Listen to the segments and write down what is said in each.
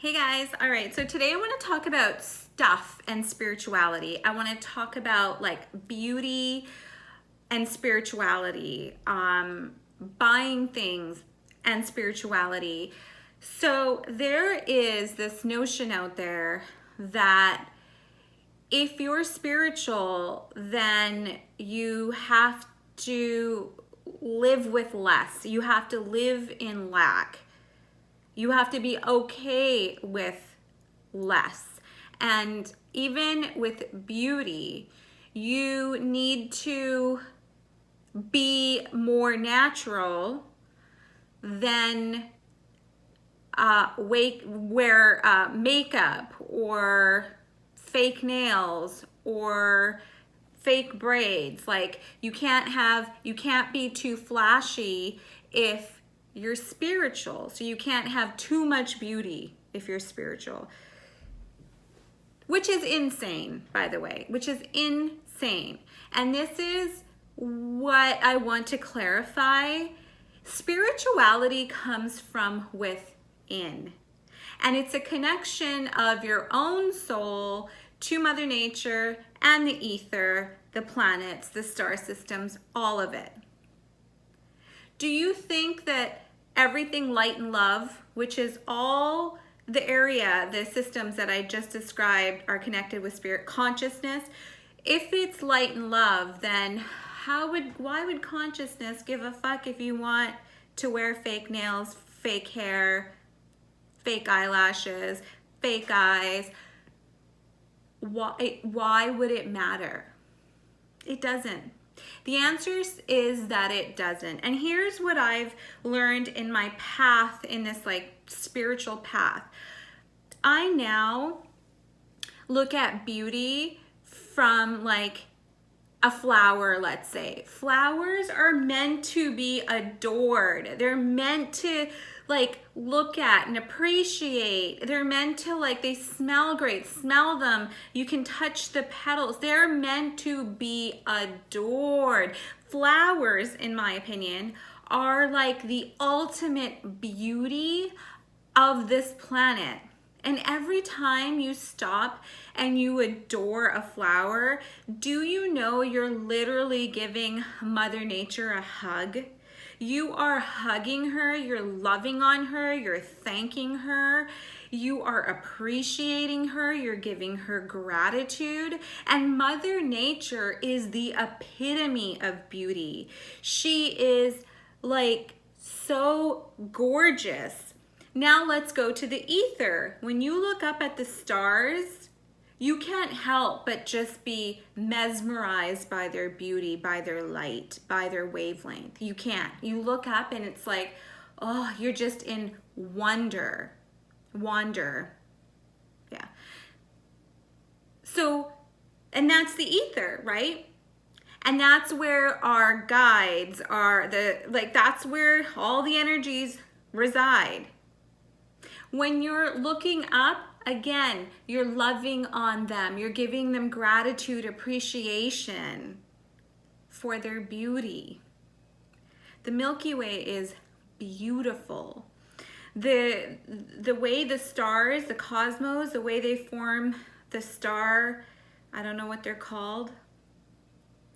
Hey guys, all right, so today I want to talk about stuff and spirituality. I want to talk about like beauty and spirituality, buying things and spirituality. So there is this notion out there that if you're spiritual, then you have to live with less. You have to live in lack. You have to be okay with less. And even with beauty, you need to be more natural than wear makeup or fake nails or fake braids. Like you can't be too flashy if you're spiritual. So you can't have too much beauty if you're spiritual. Which is insane, by the way, which is insane. And this is what I want to clarify. Spirituality comes from within. And it's a connection of your own soul to Mother Nature and the ether, the planets, the star systems, all of it. Do you think that everything light and love, which is all the area, the systems that I just described are connected with spirit consciousness, if it's light and love, then why would consciousness give a fuck if you want to wear fake nails, fake hair, fake eyelashes, fake eyes? Why would it matter? It doesn't. The answer is that it doesn't. And here's what I've learned in my path, in this like spiritual path. I now look at beauty from like a flower, let's say. Flowers are meant to be adored. They're meant to like look at and appreciate. They're meant to like, they smell great, smell them. You can touch the petals. They're meant to be adored. Flowers, in my opinion, are like the ultimate beauty of this planet. And every time you stop and you adore a flower, do you know you're literally giving Mother Nature a hug? You are hugging her, you're loving on her, you're thanking her, you are appreciating her, you're giving her gratitude. And Mother Nature is the epitome of beauty. She is like so gorgeous. Now let's go to the ether. When you look up at the stars, you can't help but just be mesmerized by their beauty, by their light, by their wavelength. You can't. You look up and it's like, oh, you're just in wonder. Yeah. So, and that's the ether, right? And that's where our guides are, that's where all the energies reside. When you're looking up, again, you're loving on them. You're giving them gratitude, appreciation for their beauty. The Milky Way is beautiful. The way the stars, the cosmos, the way they form the star, I don't know what they're called,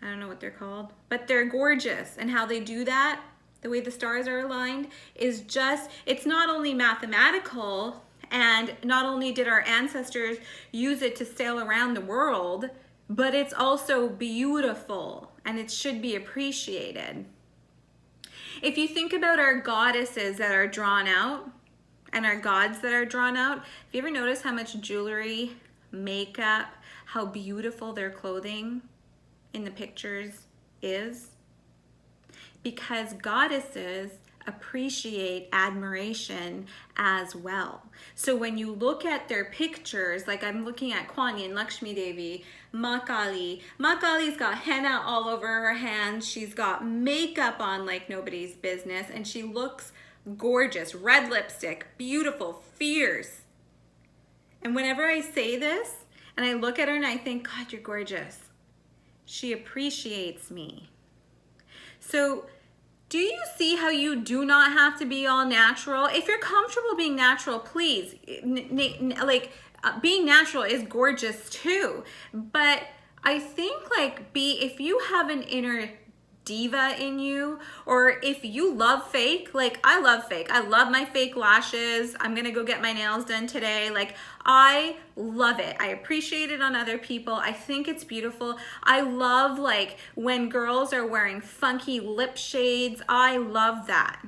but they're gorgeous. And how they do that, the way the stars are aligned, is just, it's not only mathematical, and not only did our ancestors use it to sail around the world, but it's also beautiful and it should be appreciated. If you think about our goddesses that are drawn out and our gods that are drawn out, have you ever noticed how much jewelry, makeup, how beautiful their clothing in the pictures is? Because goddesses appreciate admiration as well. So when you look at their pictures, like I'm looking at Kuan Yin, Lakshmi Devi, Ma Kali. Ma Kali's got henna all over her hands. She's got makeup on like nobody's business, and she looks gorgeous. Red lipstick, beautiful, fierce. And whenever I say this, and I look at her and I think, God, you're gorgeous, she appreciates me. So Do you see how you do not have to be all natural? If you're comfortable being natural, please, being natural is gorgeous too. But I think if you have an inner diva in you, or if you love fake, like I love fake. I love my fake lashes. I'm gonna go get my nails done today. Like, I love it. I appreciate it on other people. I think it's beautiful. I love when girls are wearing funky lip shades. I love that.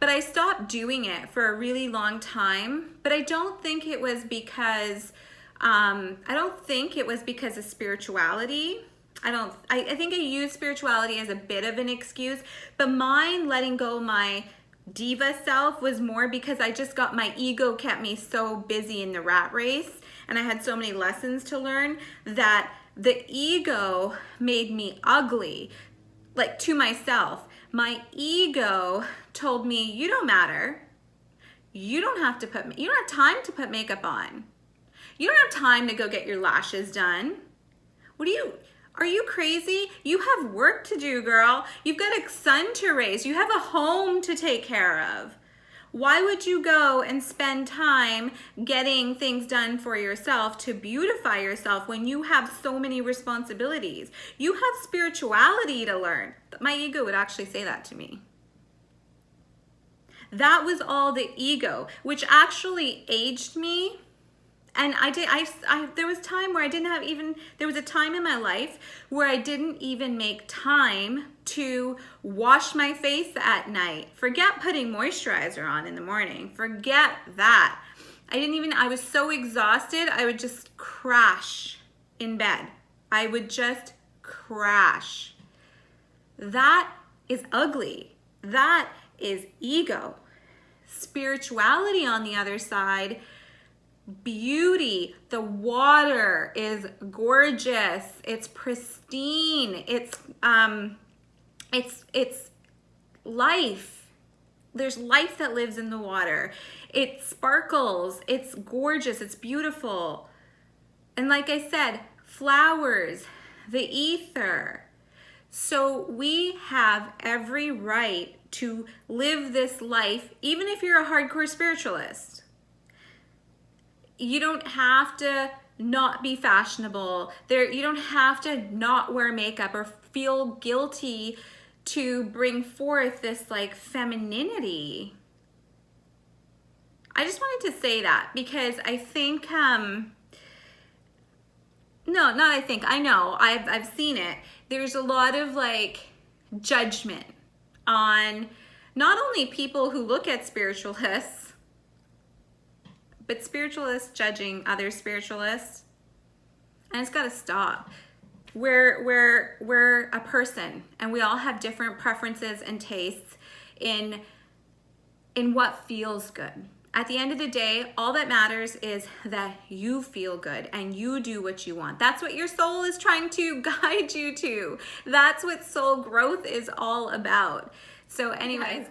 But I stopped doing it for a really long time. But I don't think it was because of spirituality. I think I use spirituality as a bit of an excuse, but mine letting go my diva self was more because my ego kept me so busy in the rat race, and I had so many lessons to learn that the ego made me ugly, to myself. My ego told me, you don't matter. You don't have time to put makeup on. You don't have time to go get your lashes done. Are you crazy? You have work to do, girl. You've got a son to raise. You have a home to take care of. Why would you go and spend time getting things done for yourself to beautify yourself when you have so many responsibilities? You have spirituality to learn. My ego would actually say that to me. That was all the ego, which actually aged me. And there was a time in my life where I didn't even make time to wash my face at night. Forget putting moisturizer on in the morning. Forget that. I was so exhausted, I would just crash in bed. I would just crash. That is ugly. That is ego. Spirituality, on the other side, beauty. The water is gorgeous. It's pristine. It's life. There's life that lives in the water. It sparkles. It's gorgeous. It's beautiful. And like I said, flowers, the ether. So we have every right to live this life, even if you're a hardcore spiritualist. You don't have to not be fashionable. You don't have to not wear makeup or feel guilty to bring forth this femininity. I just wanted to say that because I think, I know, I've seen it. There's a lot of judgment on not only people who look at spiritualists, but spiritualists judging other spiritualists. And it's got to stop. We're a person, and we all have different preferences and tastes in what feels good. At the end of the day, all that matters is that you feel good and you do what you want. That's what your soul is trying to guide you to. That's what soul growth is all about. So anyways,